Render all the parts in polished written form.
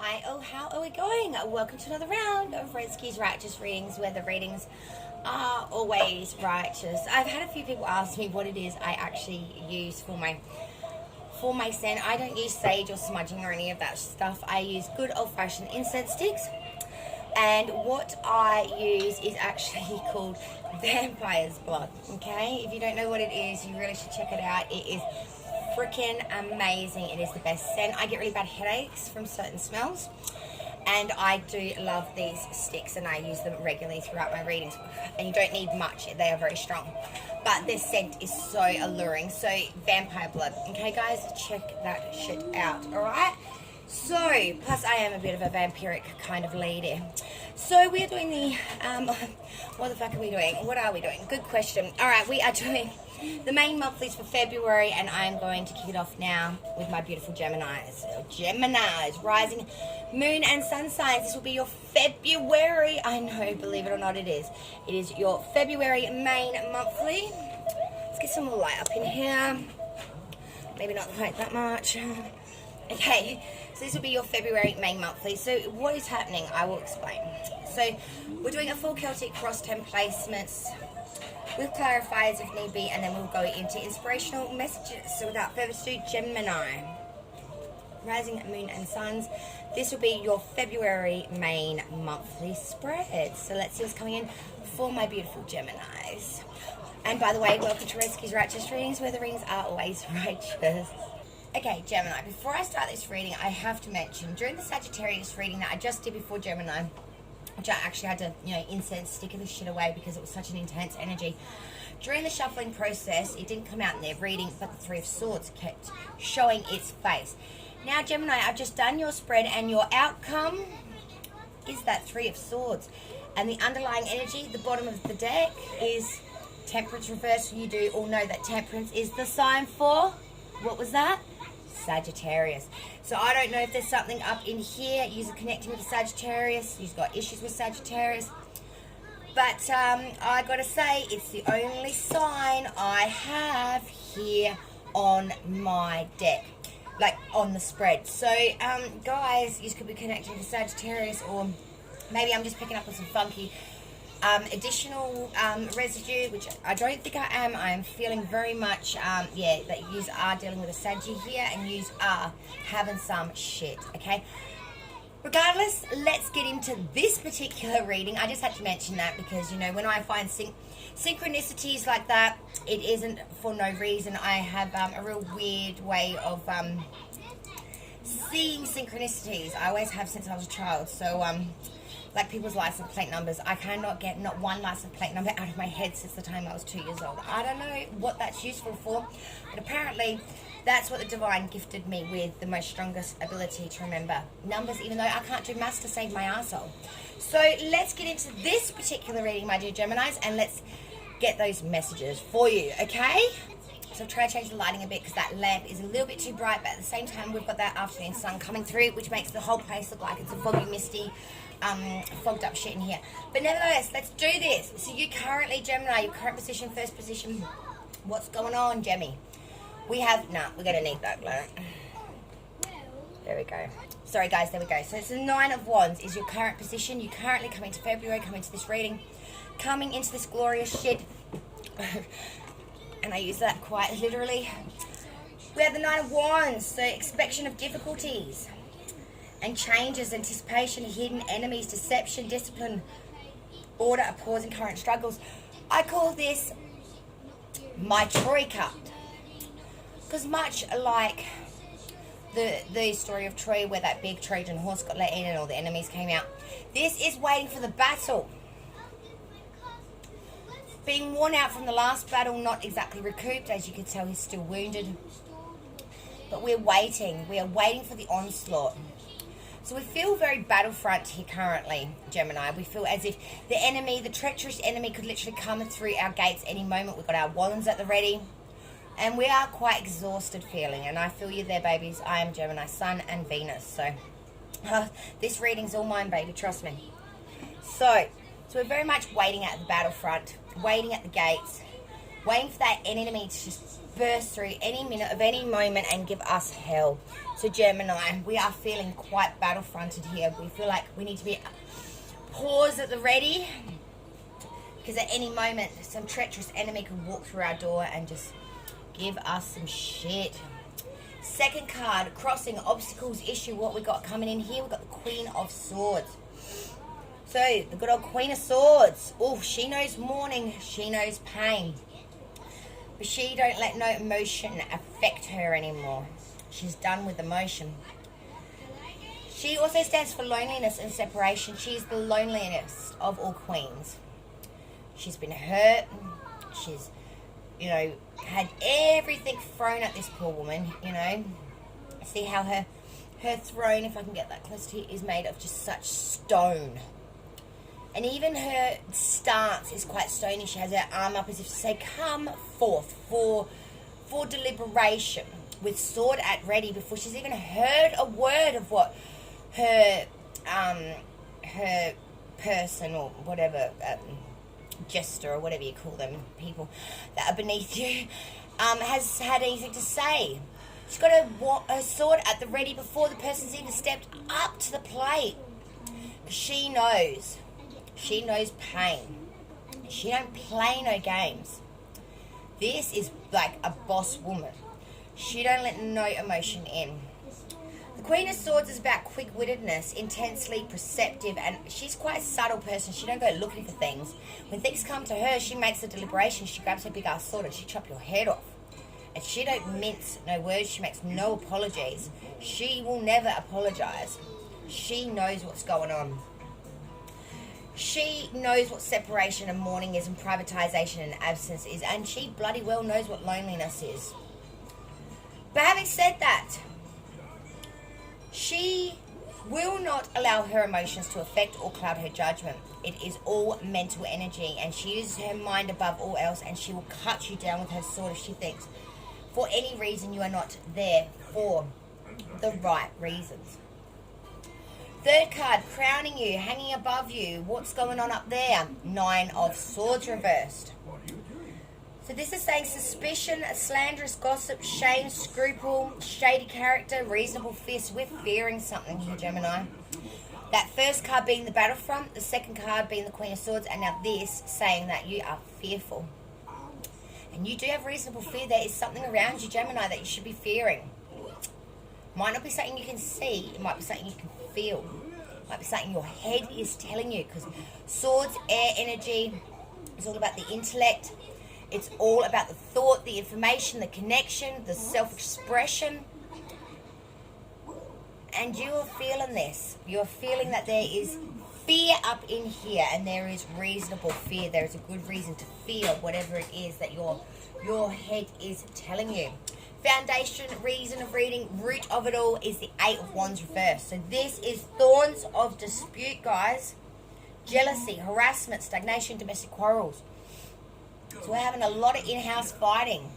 Hi, how are we going? Welcome to another round of Redski's Righteous Readings, where the readings are always righteous. I've had a few people ask me what it is I actually use for my scent. I don't use sage or smudging or any of that stuff. I use good old-fashioned incense sticks. And what I use is actually called Vampire's Blood, okay? If you don't know what it is, you really should check it out. It is freaking amazing. It is the best scent. I get really bad headaches from certain smells, and I do love these sticks, and I use them regularly throughout my readings. And you don't need much, they are very strong, but their scent is so alluring. So Vampire Blood, okay guys, check that shit out. All right, so plus I am a bit of a vampiric kind of lady. So we're doing the what the fuck are we doing? What are we doing? Good question. All right, we are doing the main monthlies for February, and I'm going to kick it off now with my beautiful Geminis. Geminis, rising moon and sun signs. This will be your February. I know, believe it or not, it is. It is your February main monthly. Let's get some more light up in here. Maybe not quite that much. Okay, so this will be your February main monthly. So what is happening? I will explain. So we're doing a full Celtic cross 10 placements with clarifiers if need be, and then we'll go into inspirational messages. So without further ado, Gemini, rising moon and suns. This will be your February main monthly spread. So let's see what's coming in for my beautiful Geminis. And by the way, welcome to Redski's Righteous Readings, where the readings are always righteous. Okay, Gemini, before I start this reading, I have to mention, during the Sagittarius reading that I just did before Gemini, which I actually had to, incense stick this shit away because it was such an intense energy. During the shuffling process, it didn't come out in their reading, but the Three of Swords kept showing its face. Now, Gemini, I've just done your spread, and your outcome is that Three of Swords. And the underlying energy, the bottom of the deck, is Temperance reverse. You do all know that Temperance is the sign for, what was that? Sagittarius. So I don't know if there's something up in here. You're connecting with Sagittarius. You've got issues with Sagittarius. But I gotta say, it's the only sign I have here on my deck, like on the spread. So guys, you could be connecting to Sagittarius, or maybe I'm just picking up on some funky additional residue, which I don't think I am. I am feeling very much, that you are dealing with a Saggy here, and you are having some shit, okay? Regardless, let's get into this particular reading. I just had to mention that because, when I find synchronicities like that, it isn't for no reason. I have a real weird way of seeing synchronicities. I always have since I was a child, so like people's license plate numbers. I cannot get not one license plate number out of my head since the time I was 2 years old. I don't know what that's useful for, but apparently that's what the divine gifted me with, the most strongest ability to remember numbers, even though I can't do maths to save my arsehole. So let's get into this particular reading, my dear Geminis, and let's get those messages for you, okay? So try to change the lighting a bit because that lamp is a little bit too bright, but at the same time we've got that afternoon sun coming through, which makes the whole place look like it's a foggy, misty, fogged up shit in here. But nevertheless, let's do this. So you currently, Gemini, your current position, first position, what's going on, Gemmy? We have, we're going to need that glow. There we go. Sorry guys, there we go. So it's the Nine of Wands is your current position. You currently come into February, come into this reading, coming into this glorious shit. And I use that quite literally. We have the Nine of Wands, so expectation of difficulties and changes, anticipation, hidden enemies, deception, discipline, order, a pause in current struggles. I call this my Troy card, because much like the story of Troy, where that big Trojan horse got let in and all the enemies came out, this is waiting for the battle. Being worn out from the last battle, not exactly recouped, as you can tell he's still wounded. But we're waiting. We are waiting for the onslaught. So we feel very battlefront here currently, Gemini. We feel as if the enemy, the treacherous enemy, could literally come through our gates any moment. We've got our wands at the ready. And we are quite exhausted feeling. And I feel you there, babies. I am Gemini, Sun and Venus. So this reading's all mine, baby. Trust me. So we're very much waiting at the battlefront, waiting at the gates, waiting for that enemy to just burst through any minute of any moment and give us hell. So Gemini, we are feeling quite battlefronted here. We feel like we need to be paused at the ready, because at any moment some treacherous enemy could walk through our door and just give us some shit. Second card, crossing obstacles, issue. What we got coming in here? We got the Queen of Swords. So the good old Queen of Swords. Oh, she knows mourning, she knows pain, but she don't let no emotion affect her anymore. She's done with emotion. She also stands for loneliness and separation. She's the loneliest of all queens. She's been hurt. She's, had everything thrown at this poor woman, See how her throne, if I can get that close to you, is made of just such stone. And even her stance is quite stony. She has her arm up as if to say, come forth for deliberation, with sword at ready, before she's even heard a word of what her person or whatever, jester or whatever you call them, people that are beneath you, has had anything to say. She's got her sword at the ready before the person's even stepped up to the plate. She knows pain. She don't play no games. This is like a boss woman. She don't let no emotion in. The Queen of Swords is about quick-wittedness, intensely perceptive, and she's quite a subtle person. She don't go looking for things. When things come to her, she makes a deliberation. She grabs her big-ass sword and she chop your head off. And she don't mince no words. She makes no apologies. She will never apologize. She knows what's going on. She knows what separation and mourning is, and privatization and absence is, and she bloody well knows what loneliness is. But having said that, she will not allow her emotions to affect or cloud her judgment. It is all mental energy, and she uses her mind above all else, and she will cut you down with her sword if she thinks for any reason you are not there for the right reasons. Third card, crowning you, hanging above you. What's going on up there? 9 of Swords reversed. So this is saying suspicion, slanderous gossip, shame, scruple, shady character, reasonable fears. We're fearing something here, Gemini. That first card being the battlefront, the second card being the Queen of Swords, and now this saying that you are fearful. And you do have reasonable fear. There is something around you, Gemini, that you should be fearing. Might not be something you can see. It might be something you can feel. It might be something your head is telling you, because swords, air energy, is all about the intellect. It's all about the thought, the information, the connection, the self-expression. And you are feeling this. You're feeling that there is fear up in here, and there is reasonable fear. There is a good reason to fear whatever it is that your head is telling you. Foundation, reason of reading, root of it all is the 8 of Wands reversed. So this is thorns of dispute, guys. Jealousy, harassment, stagnation, domestic quarrels. So we're having a lot of in-house fighting.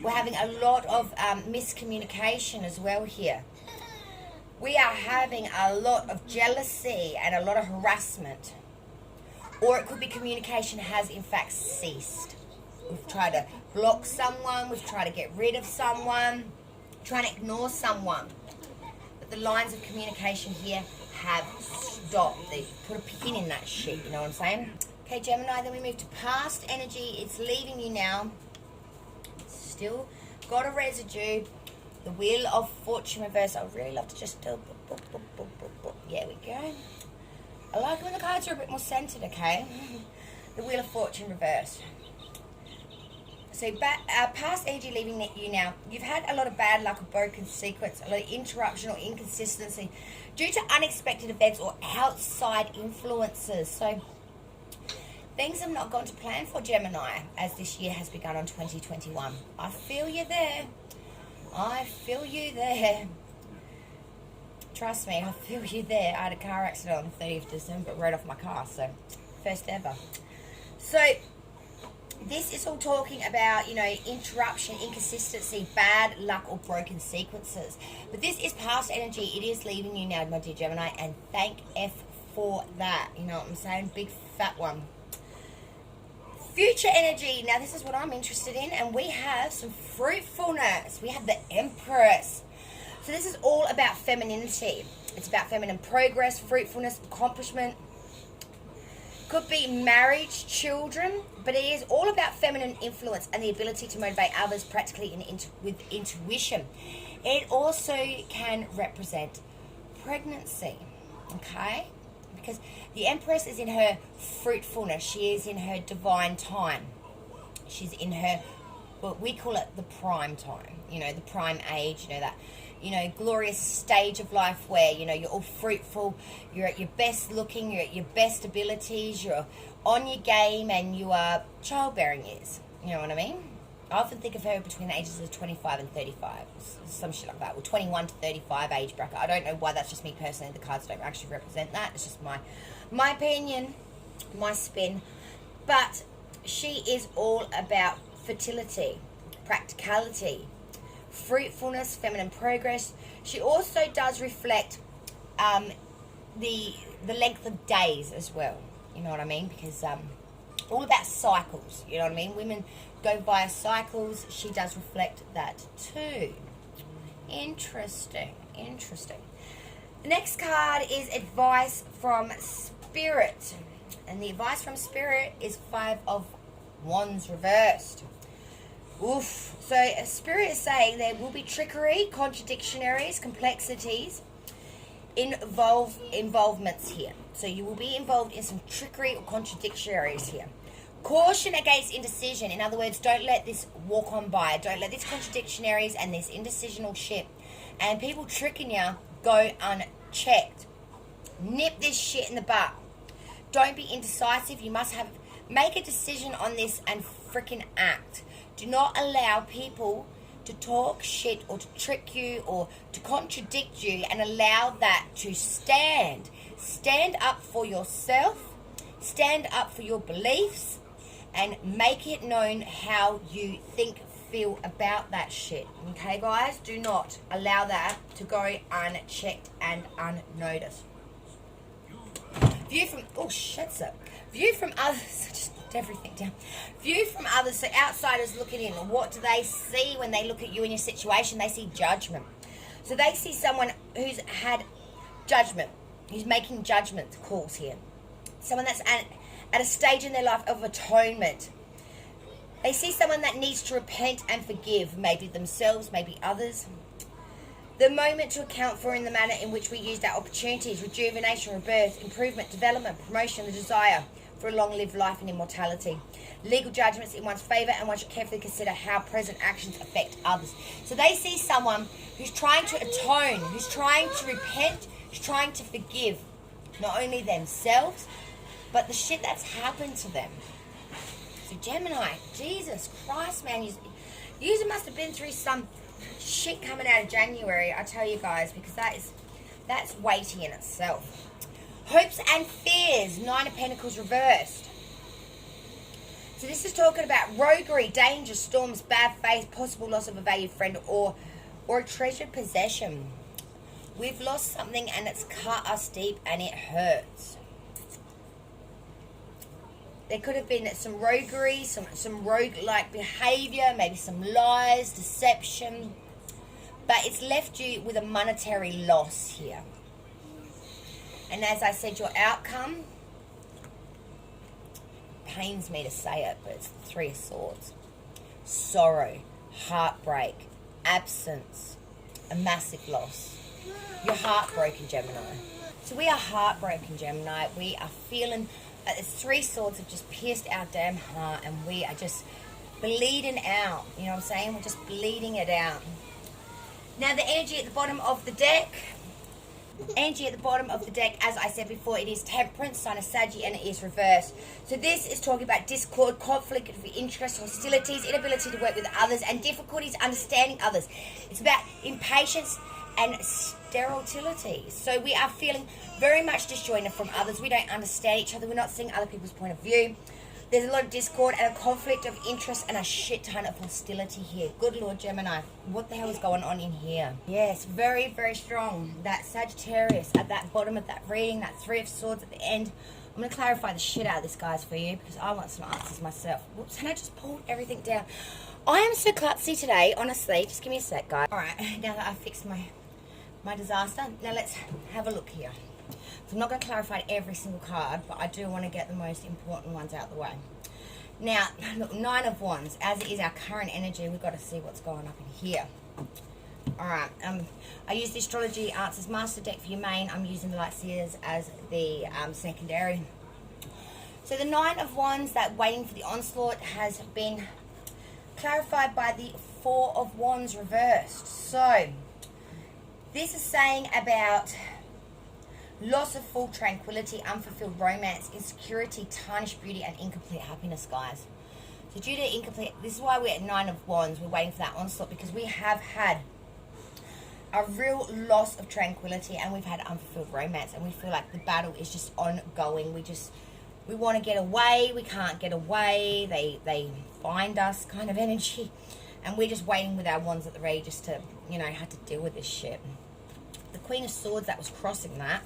We're having a lot of miscommunication as well here. We are having a lot of jealousy and a lot of harassment. Or it could be communication has in fact ceased. We've tried to block someone, we've tried to get rid of someone, trying to ignore someone. But the lines of communication here have stopped. They've put a pin in that shit, you know what I'm saying? Okay, Gemini, then we move to past energy. It's leaving you now. It's still got a residue. The Wheel of Fortune reverse. I would really love to just do... There we go. I like it when the cards are a bit more centered, okay? The Wheel of Fortune reverse. So past energy leaving you now. You've had a lot of bad luck, a broken sequence, a lot of interruption or inconsistency due to unexpected events or outside influences. So things have not gone to plan for Gemini as this year has begun on 2021. I feel you there. I feel you there. Trust me, I feel you there. I had a car accident on the 30th of December, rode off my car, so first ever. So this is all talking about, you know, interruption, inconsistency, bad luck or broken sequences. But this is past energy. It is leaving you now, my dear Gemini, and thank F for that. You know what I'm saying? Big fat one. Future energy. Now, this is what I'm interested in. And we have some fruitfulness. We have the Empress. So this is all about femininity. It's about feminine progress, fruitfulness, accomplishment. Could be marriage, children, but it is all about feminine influence and the ability to motivate others practically and with intuition. It also can represent pregnancy, okay? Because the Empress is in her fruitfulness. She is in her divine time. She's in her, what we call it the prime time, the prime age, that glorious stage of life where, you're all fruitful, you're at your best looking, you're at your best abilities, you're on your game, and you are childbearing years. You know what I mean? I often think of her between the ages of 25 and 35, some shit like that, or 21 to 35 age bracket. I don't know why, that's just me personally. The cards don't actually represent that. It's just my opinion, my spin. But she is all about fertility, practicality, fruitfulness, feminine progress. She also does reflect the length of days as well. You know what I mean? Because all about cycles. You know what I mean? Women go via cycles. She does reflect that too. Interesting. The next card is advice from Spirit. And the advice from Spirit is 5 of Wands reversed. Oof. So Spirit is saying there will be trickery, contradictions, complexities, involvements here. So you will be involved in some trickery or contradictions here. Caution against indecision. In other words, don't let this walk on by. Don't let these contradictions and this indecisional shit and people tricking you go unchecked. Nip this shit in the butt. Don't be indecisive. You must make a decision on this and freaking act. Do not allow people to talk shit or to trick you or to contradict you, and allow that to stand. Stand up for yourself. Stand up for your beliefs and make it known how you think, feel about that shit. Okay, guys? Do not allow that to go unchecked and unnoticed. View from... Oh, shit, sir. View from others... Just put everything down. View from others. So outsiders looking in. What do they see when they look at you in your situation? They see judgment. So they see someone who's had judgment. Who's making judgment calls here. Someone that's at a stage in their life of atonement. They see someone that needs to repent and forgive, maybe themselves, maybe others. The moment to account for in the manner in which we used our opportunities, rejuvenation, rebirth, improvement, development, promotion, the desire for a long-lived life and immortality. Legal judgments in one's favour, and one should carefully consider how present actions affect others. So they see someone who's trying to atone, who's trying to repent, who's trying to forgive, not only themselves, but the shit that's happened to them. So Gemini, Jesus Christ, man, you must have been through some shit coming out of January, I tell you guys, because that's weighty in itself. Hopes and fears, 9 of Pentacles reversed. So this is talking about roguery, danger, storms, bad faith, possible loss of a valued friend, or a treasured possession. We've lost something and it's cut us deep and it hurts. There could have been some roguery, some rogue-like behaviour, maybe some lies, deception. But it's left you with a monetary loss here. And as I said, your outcome, pains me to say it, but it's the 3 of Swords. Sorrow, heartbreak, absence, a massive loss. You're heartbroken, Gemini. So we are heartbroken, Gemini. We are feeling... the 3 swords have just pierced our damn heart, and we are just bleeding out. You know what I'm saying? We're just bleeding it out. Now the energy at the bottom of the deck. Energy at the bottom of the deck, as I said before, it is Temperance, sign of Sagittarius, and it is reversed. So this is talking about discord, conflict of interest, hostilities, inability to work with others, and difficulties understanding others. It's about impatience and sterility. So we are feeling very much disjointed from others. We don't understand each other. We're not seeing other people's point of view. There's a lot of discord and a conflict of interest and a shit ton of hostility here. Good Lord, Gemini. What the hell is going on in here? Yes, very, very strong. That Sagittarius at that bottom of that reading, that Three of Swords at the end. I'm going to clarify the shit out of this, guys, for you because I want some answers myself. Whoops, and I just pulled everything down. I am so klutzy today, honestly. Just give me a sec, guys. All right, now that I've fixed my disaster, now let's have a look here. So I'm not going to clarify every single card, but I do want to get the most important ones out of the way. Now, look, Nine of Wands, as it is our current energy, we've got to see what's going up in here. All right, I use the Astrology Answers Master deck for your main. I'm using the Light Seers as the secondary. So the Nine of Wands, that waiting for the onslaught, has been clarified by the Four of Wands reversed. So this is saying about loss of full tranquility, unfulfilled romance, insecurity, tarnished beauty, and incomplete happiness, guys. So due to incomplete, this is why we're at Nine of Wands. We're waiting for that onslaught because we have had a real loss of tranquility and we've had unfulfilled romance, and we feel like the battle is just ongoing. We want to get away, we can't get away, they find us kind of energy, and we're just waiting with our wands at the ready just to, you know, have to deal with this shit. The Queen of Swords that was crossing that.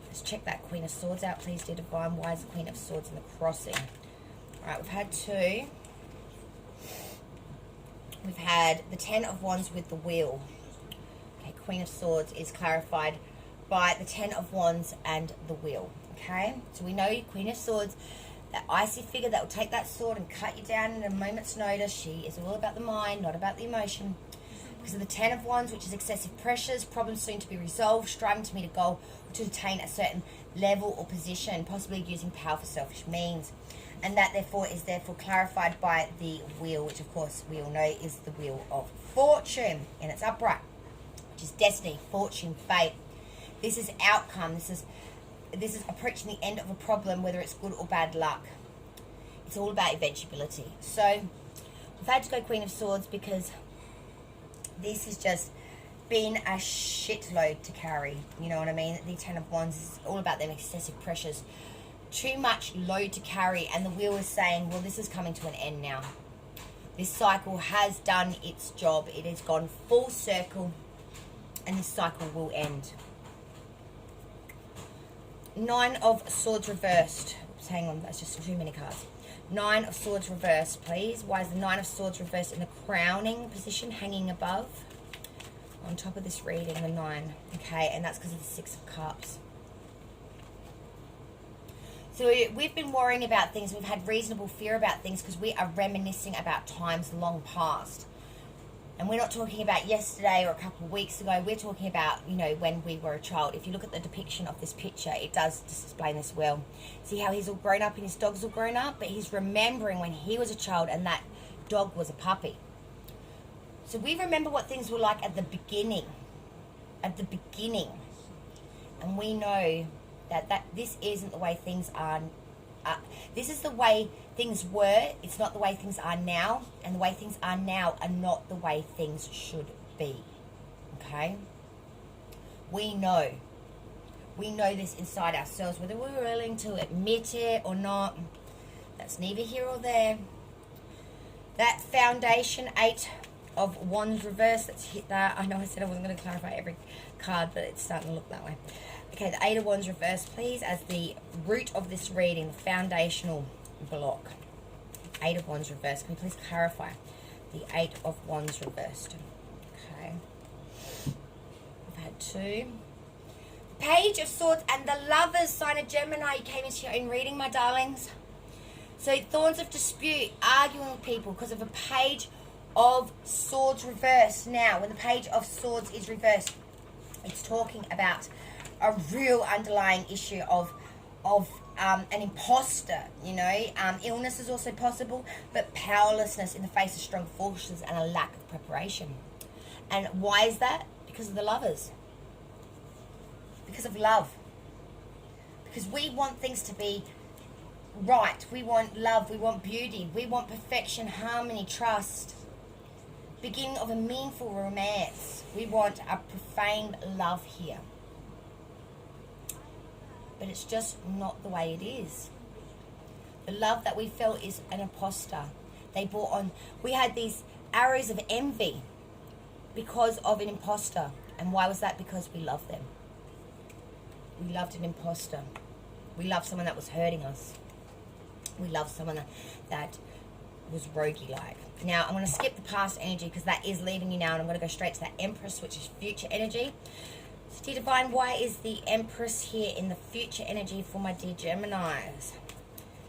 Let's check that Queen of Swords out, please, dear Divine. Why is the Queen of Swords in the crossing? All right, we've had two. We've had the Ten of Wands with the Wheel. Okay, Queen of Swords is clarified by the Ten of Wands and the Wheel. Okay, so we know Queen of Swords, that icy figure that will take that sword and cut you down in a moment's notice. She is all about the mind, not about the emotion. Because of the Ten of Wands, which is excessive pressures, problems soon to be resolved, striving to meet a goal or to attain a certain level or position, possibly using power for selfish means. And that therefore is clarified by the Wheel, which of course we all know is the Wheel of Fortune. And it's upright, which is destiny, fortune, fate. This is outcome. This is approaching the end of a problem, whether it's good or bad luck. It's all about eventuality. So we've had to go Queen of Swords because this has just been a shitload to carry. You know what I mean? The Ten of Wands is all about them excessive pressures. Too much load to carry. And the Wheel is saying, well, this is coming to an end now. This cycle has done its job. It has gone full circle. And this cycle will end. Nine of Swords reversed. Oops, hang on, that's just too many cards. Nine of Swords reversed, please. Why is the Nine of Swords reversed in the crowning position, hanging above? On top of this reading, the 9. Okay, and that's because of the 6 of Cups. So we've been worrying about things. We've had reasonable fear about things because we are reminiscing about times long past. And we're not talking about yesterday or a couple of weeks ago. We're talking about, you know, when we were a child. If you look at the depiction of this picture, it does explain this well. See how he's all grown up and his dog's all grown up? But he's remembering when he was a child and that dog was a puppy. So we remember what things were like at the beginning. At the beginning. And we know that this isn't the way things are. This is the way things were. It's not the way things are now. And the way things are now are not the way things should be. Okay? We know. We know this inside ourselves. Whether we're willing to admit it or not, that's neither here or there. That foundation, 8 of Wands reverse, let's hit that. I know I said I wasn't going to clarify every card, but it's starting to look that way. Okay, the 8 of Wands reverse, please, as the root of this reading, the foundational block. 8 of Wands reversed. Can you please clarify the 8 of Wands reversed? Okay. We've had 2. Page of Swords and the Lovers, sign of Gemini. You came into your own reading, my darlings. So thorns of dispute, arguing with people because of a Page of Swords reversed. Now, when the Page of Swords is reversed, it's talking about a real underlying issue of an imposter, you know. Illness is also possible, but powerlessness in the face of strong forces and a lack of preparation. And why is that? Because of the Lovers. Because of love. Because we want things to be right. We want love. We want beauty. We want perfection, harmony, trust. Beginning of a meaningful romance. We want a profound love here. But it's just not the way it is. The love that we felt is an imposter. They brought on, we had these arrows of envy because of an imposter. And why was that? Because we loved them. We loved an imposter. We loved someone that was hurting us. We loved someone that was roguey-like. Now, I'm going to skip the past energy because that is leaving you now, and I'm going to go straight to that Empress, which is future energy. So, dear Divine, why is the Empress here in the future energy for my dear Geminis?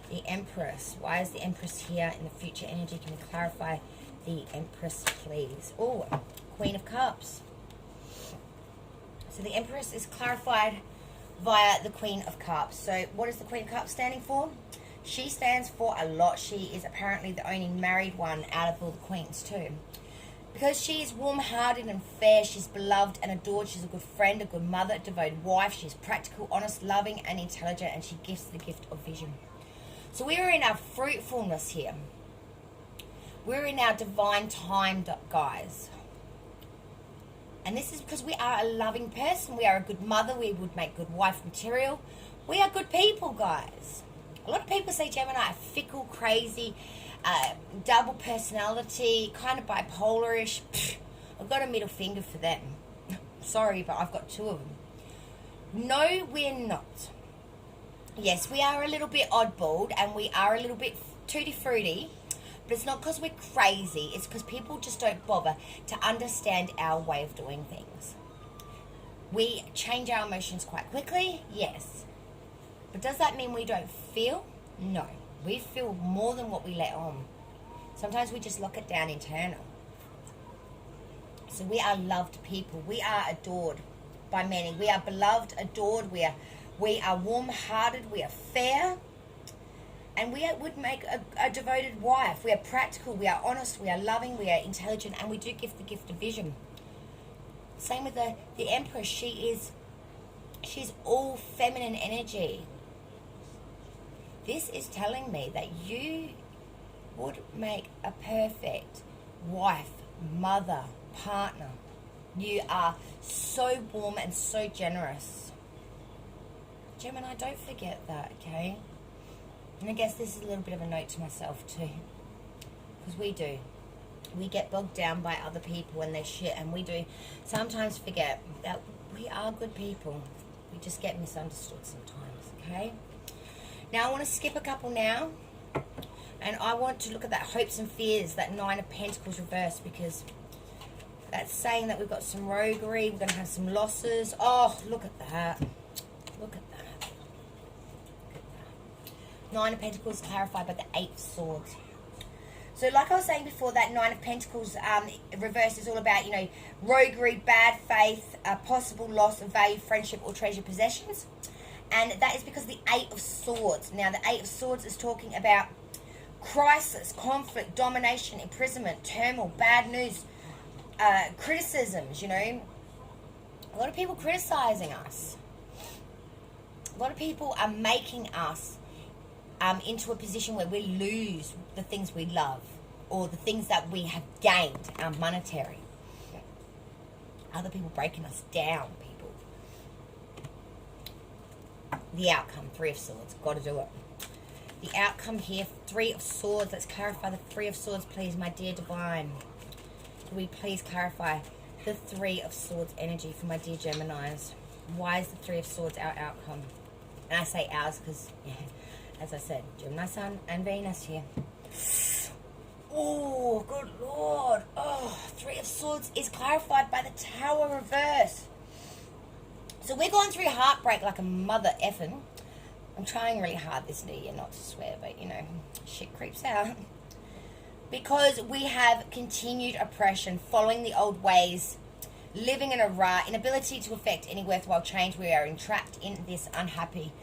The Empress. Why is the Empress here in the future energy? Can we clarify the Empress, please? Oh, Queen of Cups. So the Empress is clarified via the Queen of Cups. So what is the Queen of Cups standing for? She stands for a lot. She is apparently the only married one out of all the queens too. Because she is warm-hearted and fair, she's beloved and adored, she's a good friend, a good mother, a devoted wife, she's practical, honest, loving and intelligent, and she gives the gift of vision. So we are in our fruitfulness here. We're in our divine time, guys. And this is because we are a loving person. We are a good mother. We would make good wife material. We are good people, guys. A lot of people say Gemini are fickle, crazy, double personality, kind of bipolarish. I've got a middle finger for them. Sorry, but I've got two of them. No, we're not. Yes, we are a little bit oddball and we are a little bit tutti-frutti. But it's not because we're crazy. It's because people just don't bother to understand our way of doing things. We change our emotions quite quickly, yes. But does that mean we don't feel? No. We feel more than what we let on. Sometimes we just lock it down internal. So we are loved people. We are adored by many. We are beloved, adored. We are warm-hearted. We are fair. And we would make a devoted wife. We are practical, we are honest, we are loving, we are intelligent, and we do give the gift of vision. Same with the Empress. She's all feminine energy. This is telling me that you would make a perfect wife, mother, partner. You are so warm and so generous. Gemini, don't forget that, okay? And I guess this is a little bit of a note to myself too. Because we do. We get bogged down by other people and their shit. And we do sometimes forget that we are good people. We just get misunderstood sometimes, okay? Now I want to skip a couple now. And I want to look at that hopes and fears, that 9 of Pentacles reversed. Because that's saying that we've got some roguery. We're going to have some losses. Oh, look at that. Look at that. 9 of Pentacles clarified by the 8 of Swords. So like I was saying before, that 9 of Pentacles reverse is all about, roguery, bad faith, possible loss of value, friendship or treasure possessions. And that is because the 8 of Swords. Now the 8 of Swords is talking about crisis, conflict, domination, imprisonment, turmoil, bad news, criticisms, A lot of people criticizing us. A lot of people are making us into a position where we lose the things we love or the things that we have gained, monetary. Other people breaking us down, people. The outcome, 3 of Swords. Got to do it. The outcome here, 3 of Swords. Let's clarify the 3 of Swords, please, my dear Divine. Can we please clarify the 3 of Swords energy for my dear Geminis? Why is the 3 of Swords our outcome? And I say ours because... as I said, Gemini Sun and Venus here. Oh, good Lord. Oh, 3 of Swords is clarified by the Tower reverse. So we're going through heartbreak like a mother effing. I'm trying really hard this new year not to swear, but, shit creeps out. Because we have continued oppression, following the old ways, living in a rut, inability to effect any worthwhile change. We are entrapped in this unhappy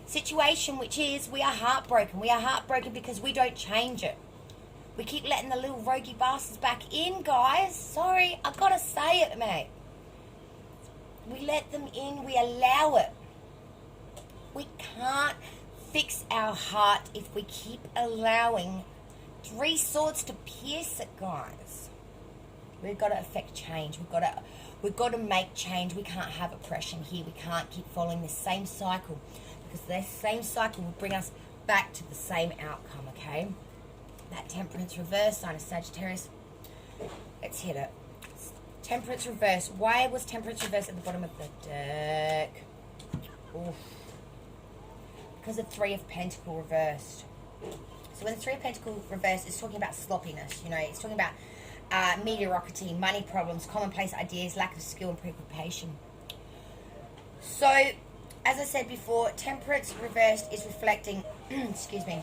situation, which is we are heartbroken. We are heartbroken because we don't change it. We keep letting the little roguey bastards back in, guys. Sorry, I've got to say it, mate. We let them in. We allow it. We can't fix our heart if we keep allowing 3 swords to pierce it, guys. We've got to affect change. We've got to make change. We can't have oppression here. We can't keep following the same cycle. Because the same cycle will bring us back to the same outcome, okay? That Temperance reverse, sign of Sagittarius. Let's hit it. Temperance reverse. Why was Temperance reverse at the bottom of the deck? Oof. Because of Three of Pentacle reversed. So when the Three of Pentacle reversed, it's talking about sloppiness. You know, it's talking about mediocrity, money problems, commonplace ideas, lack of skill and preoccupation. So, as I said before, Temperance reversed is reflecting, excuse me,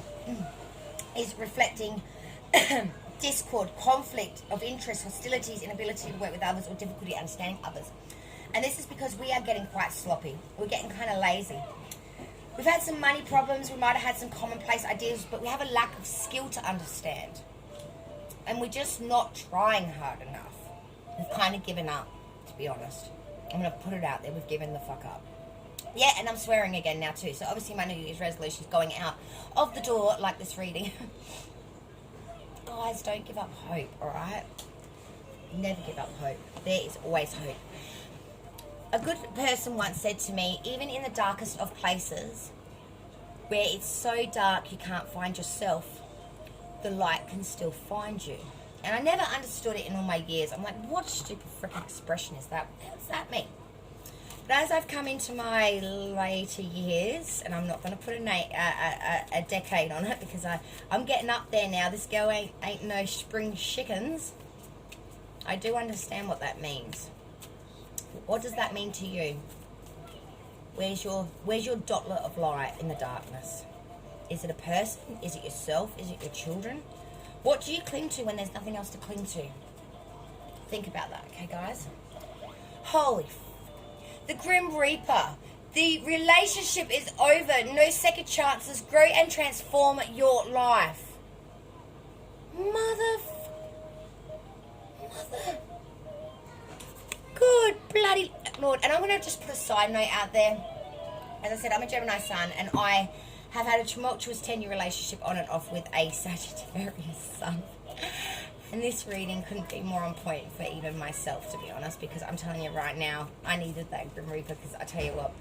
is reflecting discord, conflict of interest, hostilities, inability to work with others, or difficulty understanding others. And this is because we are getting quite sloppy. We're getting kind of lazy. We've had some money problems. We might have had some commonplace ideas, but we have a lack of skill to understand. And we're just not trying hard enough. We've kind of given up, to be honest. I'm going to put it out there. We've given the fuck up. Yeah, and I'm swearing again now too. So obviously my New Year's resolution is going out of the door like this reading. Guys, don't give up hope, alright? Never give up hope. There is always hope. A good person once said to me, even in the darkest of places, where it's so dark you can't find yourself, the light can still find you. And I never understood it in all my years. I'm like, what stupid freaking expression is that? What does that mean? But as I've come into my later years, and I'm not going to put a decade on it because I'm getting up there now. This girl ain't no spring chickens. I do understand what that means. What does that mean to you? Where's your dotlet of light in the darkness? Is it a person? Is it yourself? Is it your children? What do you cling to when there's nothing else to cling to? Think about that, okay, guys? Holy the Grim Reaper. The relationship is over. No second chances. Grow and transform your life. Mother. Good bloody Lord. And I'm going to just put a side note out there. As I said, I'm a Gemini sun, and I have had a tumultuous 10-year relationship on and off with a Sagittarius sun. And this reading couldn't be more on point for even myself, to be honest, because I'm telling you right now, I needed that Grim Reaper, because I tell you what,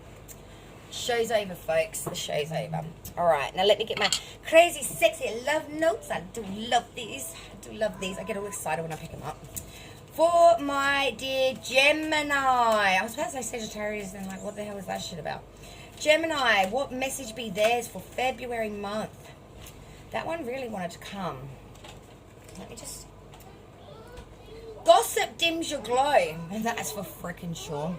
show's over, folks. The show's over. All right, now let me get my crazy, sexy love notes. I do love these. I get all excited when I pick them up. For my dear Gemini. I was about to say Sagittarius, and like, what the hell is that shit about? Gemini, what message be theirs for February month? That one really wanted to come. Let me just... Gossip dims your glow. And that's for frickin' sure.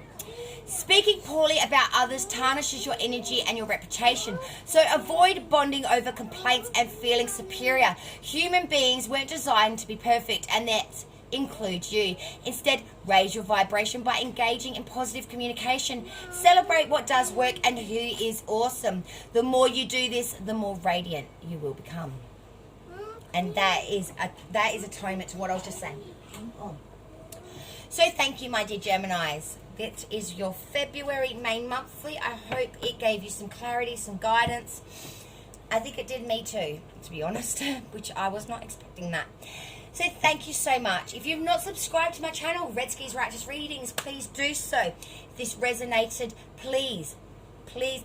Speaking poorly about others tarnishes your energy and your reputation. So avoid bonding over complaints and feeling superior. Human beings weren't designed to be perfect, and that includes you. Instead, raise your vibration by engaging in positive communication. Celebrate what does work and who is awesome. The more you do this, the more radiant you will become. And that is atonement to what I was just saying. Oh. So thank you, my dear Geminis. That is your February main monthly. I hope it gave you some clarity, some guidance. I think it did me too, to be honest, which I was not expecting that. So thank you so much. If you've not subscribed to my channel, Red Ski's Righteous Readings, please do so. If this resonated, please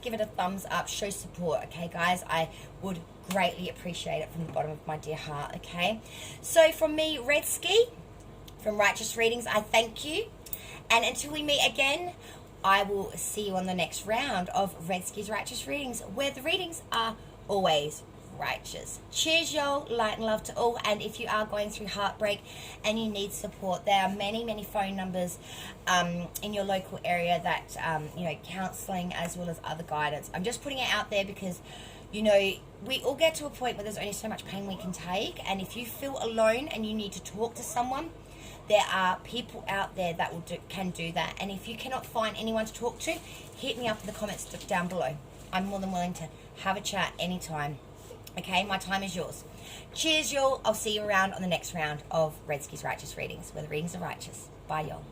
give it a thumbs up. Show support, okay, guys? I would greatly appreciate it from the bottom of my dear heart, okay? So from me, Red Ski, from Righteous Readings, I thank you. And until we meet again, I will see you on the next round of Red Ski's Righteous Readings, where the readings are always righteous. Cheers, y'all. Light and love to all. And if you are going through heartbreak and you need support, there are many phone numbers in your local area that counseling as well as other guidance. I'm just putting it out there because we all get to a point where there's only so much pain we can take, and if you feel alone and you need to talk to someone, there are people out there that can do that. And if you cannot find anyone to talk to, hit me up in the comments down below. I'm more than willing to have a chat anytime. Okay, my time is yours. Cheers, y'all. I'll see you around on the next round of Red Ski's Righteous Readings, where the readings are righteous. Bye, y'all.